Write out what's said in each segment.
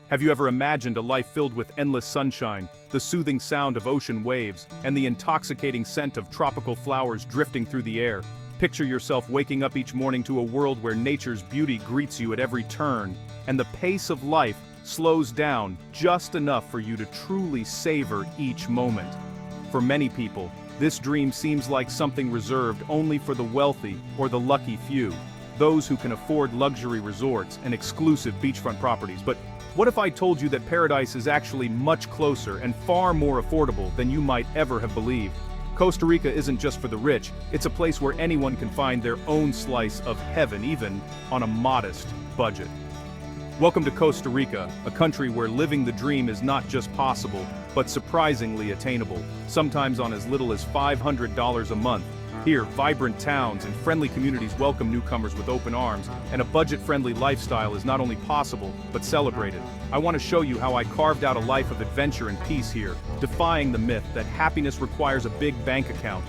Have you ever imagined a life filled with endless sunshine, the soothing sound of ocean waves, and the intoxicating scent of tropical flowers drifting through the air? Picture yourself waking up each morning to a world where nature's beauty greets you at every turn, and the pace of life slows down just enough for you to truly savor each moment. For many people, this dream seems like something reserved only for the wealthy or the lucky few, those who can afford luxury resorts and exclusive beachfront properties. But what if I told you that paradise is actually much closer and far more affordable than you might ever have believed? Costa Rica isn't just for the rich, it's a place where anyone can find their own slice of heaven, even on a modest budget. Welcome to Costa Rica, a country where living the dream is not just possible, but surprisingly attainable, sometimes on as little as $500 a month. Here, vibrant towns and friendly communities welcome newcomers with open arms, and a budget-friendly lifestyle is not only possible, but celebrated. I want to show you how I carved out a life of adventure and peace here, defying the myth that happiness requires a big bank account.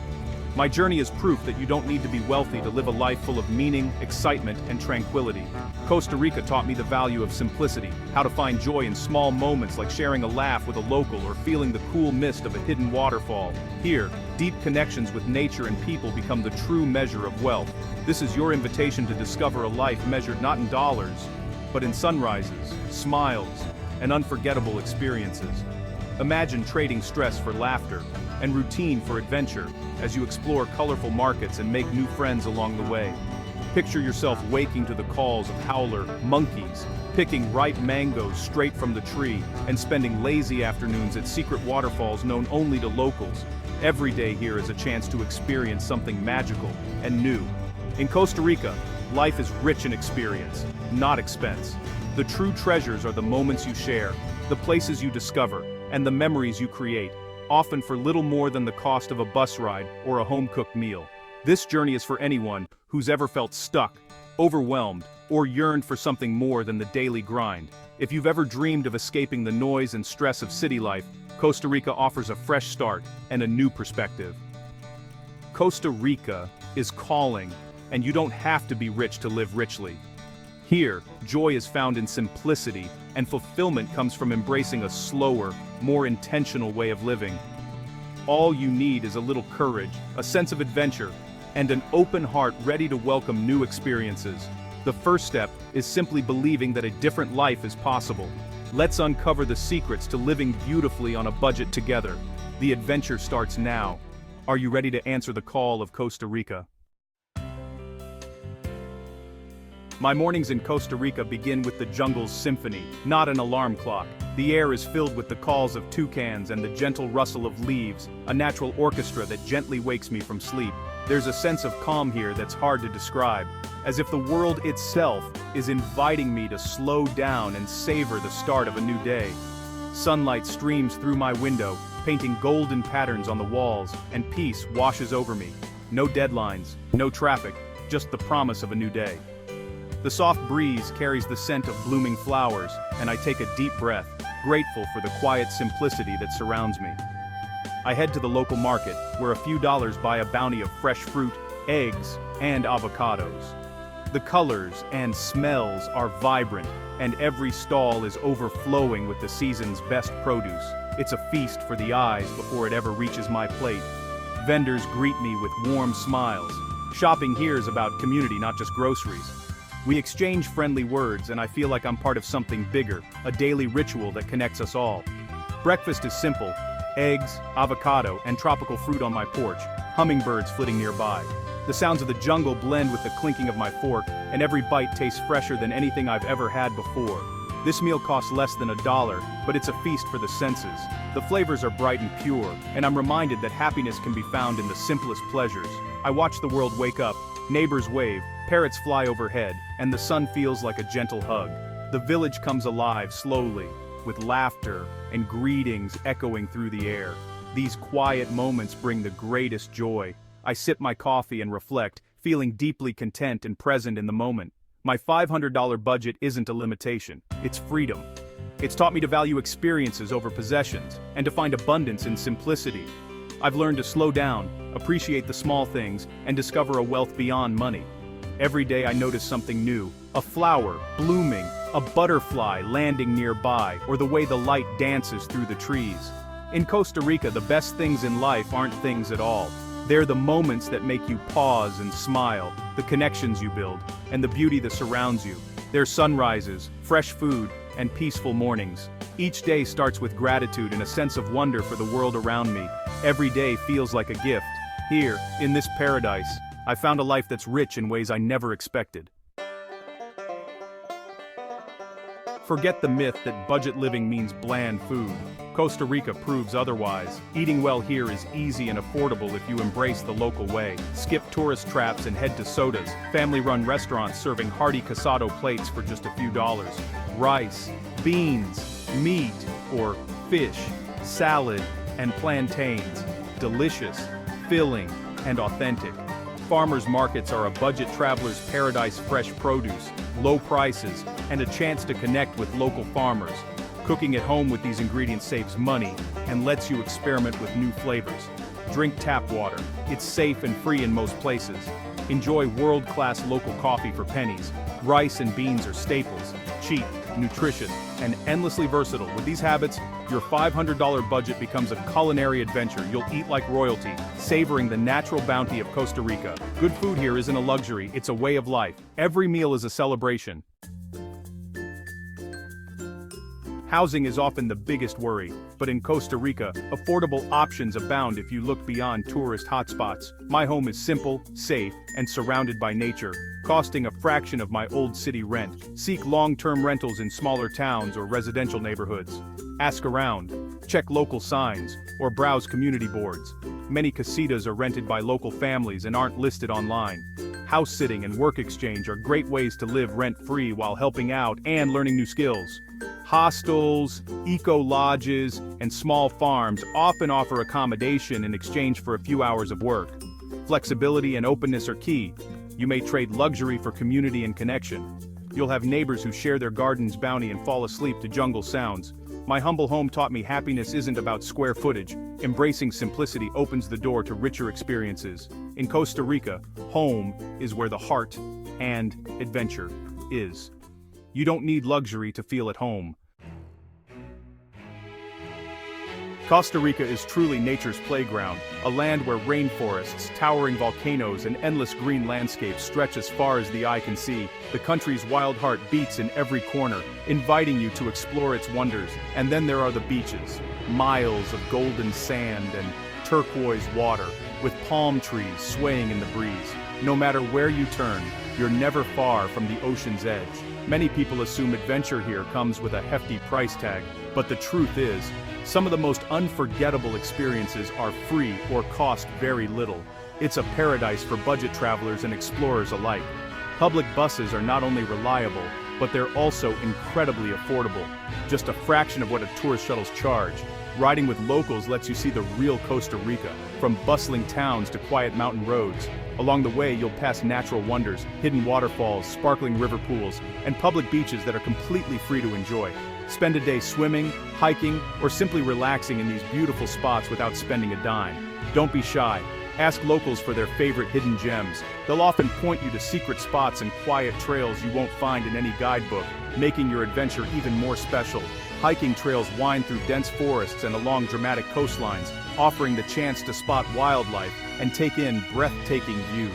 My journey is proof that you don't need to be wealthy to live a life full of meaning, excitement, and tranquility. Costa Rica taught me the value of simplicity, how to find joy in small moments like sharing a laugh with a local or feeling the cool mist of a hidden waterfall. Here, deep connections with nature and people become the true measure of wealth. This is your invitation to discover a life measured not in dollars, but in sunrises, smiles, and unforgettable experiences. Imagine trading stress for laughter and routine for adventure as you explore colorful markets and make new friends along the way. Picture yourself waking to the calls of howler monkeys, picking ripe mangoes straight from the tree, and spending lazy afternoons at secret waterfalls known only to locals. Every day here is a chance to experience something magical and new. In Costa Rica, life is rich in experience, not expense. The true treasures are the moments you share, the places you discover, and the memories you create, often for little more than the cost of a bus ride or a home-cooked meal. This journey is for anyone who's ever felt stuck, overwhelmed, or yearned for something more than the daily grind. If you've ever dreamed of escaping the noise and stress of city life, Costa Rica offers a fresh start and a new perspective. Costa Rica is calling, and you don't have to be rich to live richly. Here, joy is found in simplicity, and fulfillment comes from embracing a slower, more intentional way of living. All you need is a little courage, a sense of adventure, and an open heart ready to welcome new experiences. The first step is simply believing that a different life is possible. Let's uncover the secrets to living beautifully on a budget together. The adventure starts now. Are you ready to answer the call of Costa Rica? My mornings in Costa Rica begin with the jungle's symphony, not an alarm clock. The air is filled with the calls of toucans and the gentle rustle of leaves, a natural orchestra that gently wakes me from sleep. There's a sense of calm here that's hard to describe, as if the world itself is inviting me to slow down and savor the start of a new day. Sunlight streams through my window, painting golden patterns on the walls, and peace washes over me. No deadlines, no traffic, just the promise of a new day. The soft breeze carries the scent of blooming flowers, and I take a deep breath, grateful for the quiet simplicity that surrounds me. I head to the local market, where a few dollars buy a bounty of fresh fruit, eggs, and avocados. The colors and smells are vibrant, and every stall is overflowing with the season's best produce. It's a feast for the eyes before it ever reaches my plate. Vendors greet me with warm smiles. Shopping here is about community, not just groceries. We exchange friendly words, and I feel like I'm part of something bigger, a daily ritual that connects us all. Breakfast is simple: eggs, avocado, and tropical fruit on my porch, hummingbirds flitting nearby. The sounds of the jungle blend with the clinking of my fork, and every bite tastes fresher than anything I've ever had before. This meal costs less than $1, but it's a feast for the senses. The flavors are bright and pure, and I'm reminded that happiness can be found in the simplest pleasures. I watch the world wake up, neighbors wave, parrots fly overhead, and the sun feels like a gentle hug. The village comes alive slowly, with laughter and greetings echoing through the air. These quiet moments bring the greatest joy. I sip my coffee and reflect, feeling deeply content and present in the moment. My $500 budget isn't a limitation, it's freedom. It's taught me to value experiences over possessions, and to find abundance in simplicity. I've learned to slow down, appreciate the small things, and discover a wealth beyond money. Every day I notice something new, a flower blooming, a butterfly landing nearby, or the way the light dances through the trees. In Costa Rica, the best things in life aren't things at all. They're the moments that make you pause and smile, the connections you build, and the beauty that surrounds you. They're sunrises, fresh food, and peaceful mornings. Each day starts with gratitude and a sense of wonder for the world around me. Every day feels like a gift. Here, in this paradise, I found a life that's rich in ways I never expected. Forget the myth that budget living means bland food. Costa Rica proves otherwise. Eating well here is easy and affordable if you embrace the local way. Skip tourist traps and head to Sodas, family-run restaurants serving hearty casado plates for just a few dollars. Rice, beans, meat, or fish, salad, and plantains. Delicious, filling, and authentic. Farmers markets are a budget traveler's paradise. Fresh produce, low prices, and a chance to connect with local farmers. Cooking at home with these ingredients saves money and lets you experiment with new flavors. Drink tap water. It's safe and free in most places. Enjoy world-class local coffee for pennies. Rice and beans are staples, cheap, nutritious, and endlessly versatile. With these habits, your $500 budget becomes a culinary adventure. You'll eat like royalty, savoring the natural bounty of Costa Rica. Good food here isn't a luxury, it's a way of life. Every meal is a celebration. Housing is often the biggest worry, but in Costa Rica, affordable options abound if you look beyond tourist hotspots. My home is simple, safe, and surrounded by nature, costing a fraction of my old city rent. Seek long-term rentals in smaller towns or residential neighborhoods. Ask around, check local signs, or browse community boards. Many casitas are rented by local families and aren't listed online. House sitting and work exchange are great ways to live rent-free while helping out and learning new skills. Hostels, eco-lodges, and small farms often offer accommodation in exchange for a few hours of work. Flexibility and openness are key. You may trade luxury for community and connection. You'll have neighbors who share their garden's bounty and fall asleep to jungle sounds. My humble home taught me happiness isn't about square footage. Embracing simplicity opens the door to richer experiences. In Costa Rica, home is where the heart and adventure is. You don't need luxury to feel at home. Costa Rica is truly nature's playground, a land where rainforests, towering volcanoes, and endless green landscapes stretch as far as the eye can see. The country's wild heart beats in every corner, inviting you to explore its wonders. And then there are the beaches, miles of golden sand and turquoise water, with palm trees swaying in the breeze. No matter where you turn, you're never far from the ocean's edge. Many people assume adventure here comes with a hefty price tag, but the truth is, some of the most unforgettable experiences are free or cost very little. It's a paradise for budget travelers and explorers alike. Public buses are not only reliable, but they're also incredibly affordable. Just a fraction of what a tourist shuttles charge. Riding with locals lets you see the real Costa Rica, from bustling towns to quiet mountain roads. Along the way, you'll pass natural wonders, hidden waterfalls, sparkling river pools, and public beaches that are completely free to enjoy. Spend a day swimming, hiking, or simply relaxing in these beautiful spots without spending a dime. Don't be shy. Ask locals for their favorite hidden gems. They'll often point you to secret spots and quiet trails you won't find in any guidebook, making your adventure even more special. Hiking trails wind through dense forests and along dramatic coastlines, offering the chance to spot wildlife and take in breathtaking views.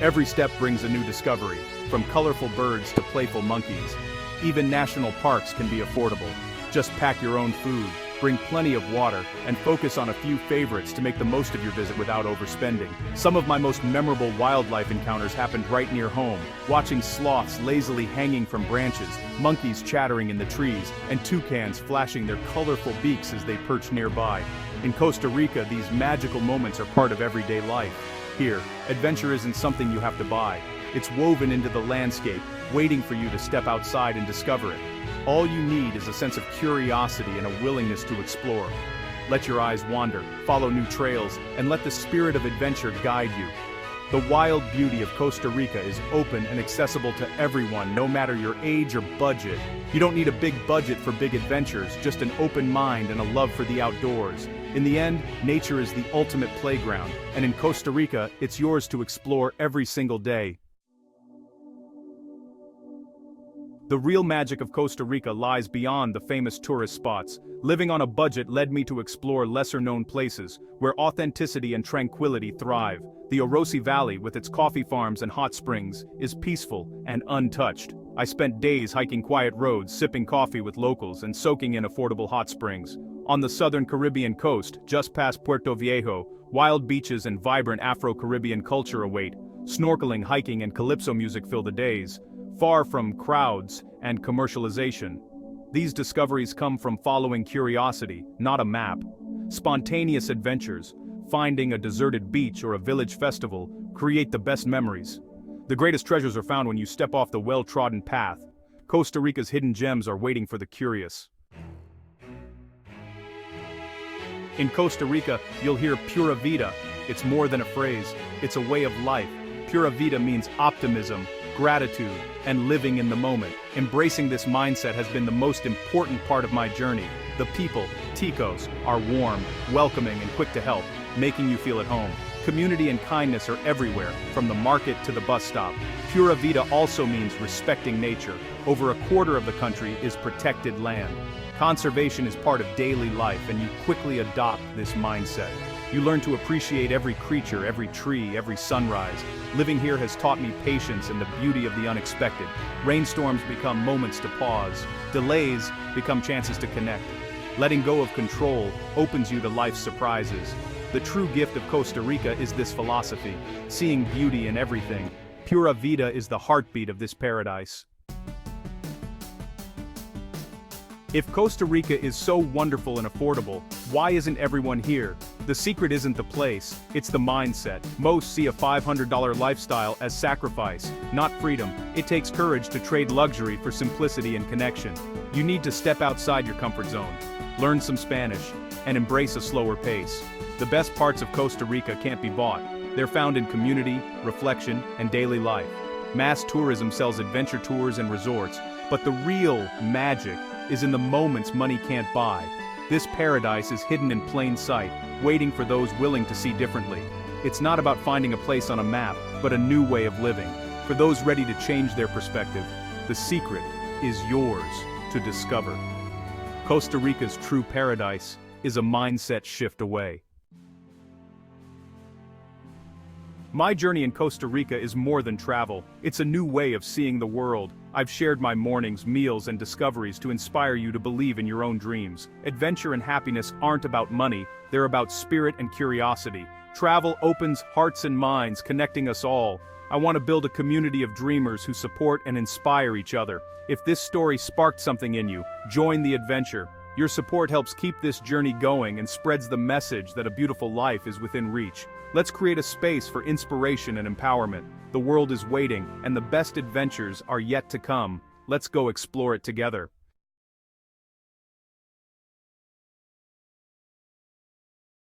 Every step brings a new discovery, from colorful birds to playful monkeys. Even national parks can be affordable. Just pack your own food, bring plenty of water, and focus on a few favorites to make the most of your visit without overspending. Some of my most memorable wildlife encounters happened right near home, watching sloths lazily hanging from branches, monkeys chattering in the trees, and toucans flashing their colorful beaks as they perch nearby. In Costa Rica, these magical moments are part of everyday life. Here, adventure isn't something you have to buy. It's woven into the landscape, waiting for you to step outside and discover it. All you need is a sense of curiosity and a willingness to explore. Let your eyes wander, follow new trails, and let the spirit of adventure guide you. The wild beauty of Costa Rica is open and accessible to everyone, no matter your age or budget. You don't need a big budget for big adventures, just an open mind and a love for the outdoors. In the end, nature is the ultimate playground, and in Costa Rica, it's yours to explore every single day. The real magic of Costa Rica lies beyond the famous tourist spots. Living on a budget led me to explore lesser-known places, where authenticity and tranquility thrive. The Orosi Valley, with its coffee farms and hot springs, is peaceful and untouched. I spent days hiking quiet roads, sipping coffee with locals, and soaking in affordable hot springs. On the southern Caribbean coast, just past Puerto Viejo, wild beaches and vibrant Afro-Caribbean culture await. Snorkeling, hiking, and calypso music fill the days, far from crowds and commercialization. These discoveries come from following curiosity, not a map. Spontaneous adventures, finding a deserted beach or a village festival, create the best memories. The greatest treasures are found when you step off the well-trodden path. Costa Rica's hidden gems are waiting for the curious. In Costa Rica, you'll hear Pura Vida. It's more than a phrase, it's a way of life. Pura Vida means optimism, gratitude, and living in the moment. Embracing this mindset has been the most important part of my journey. The people, Ticos, are warm, welcoming, and quick to help, making you feel at home. Community and kindness are everywhere, from the market to the bus stop. Pura Vida also means respecting nature. Over a quarter of the country is protected land. Conservation is part of daily life, and you quickly adopt this mindset. You learn to appreciate every creature, every tree, every sunrise. Living here has taught me patience and the beauty of the unexpected. Rainstorms become moments to pause. Delays become chances to connect. Letting go of control opens you to life's surprises. The true gift of Costa Rica is this philosophy, seeing beauty in everything. Pura Vida is the heartbeat of this paradise. If Costa Rica is so wonderful and affordable, why isn't everyone here? The secret isn't the place, it's the mindset. Most see a $500 lifestyle as sacrifice, not freedom. It takes courage to trade luxury for simplicity and connection. You need to step outside your comfort zone, learn some Spanish, and embrace a slower pace. The best parts of Costa Rica can't be bought. They're found in community, reflection, and daily life. Mass tourism sells adventure tours and resorts, but the real magic is in the moments money can't buy. This paradise is hidden in plain sight, waiting for those willing to see differently. It's not about finding a place on a map, but a new way of living. For those ready to change their perspective, the secret is yours to discover. Costa Rica's true paradise is a mindset shift away. My journey in Costa Rica is more than travel. It's a new way of seeing the world. I've shared my mornings, meals, and discoveries to inspire you to believe in your own dreams. Adventure and happiness aren't about money, they're about spirit and curiosity. Travel opens hearts and minds, connecting us all. I want to build a community of dreamers who support and inspire each other. If this story sparked something in you, join the adventure. Your support helps keep this journey going and spreads the message that a beautiful life is within reach. Let's create a space for inspiration and empowerment. The world is waiting, and the best adventures are yet to come. Let's go explore it together.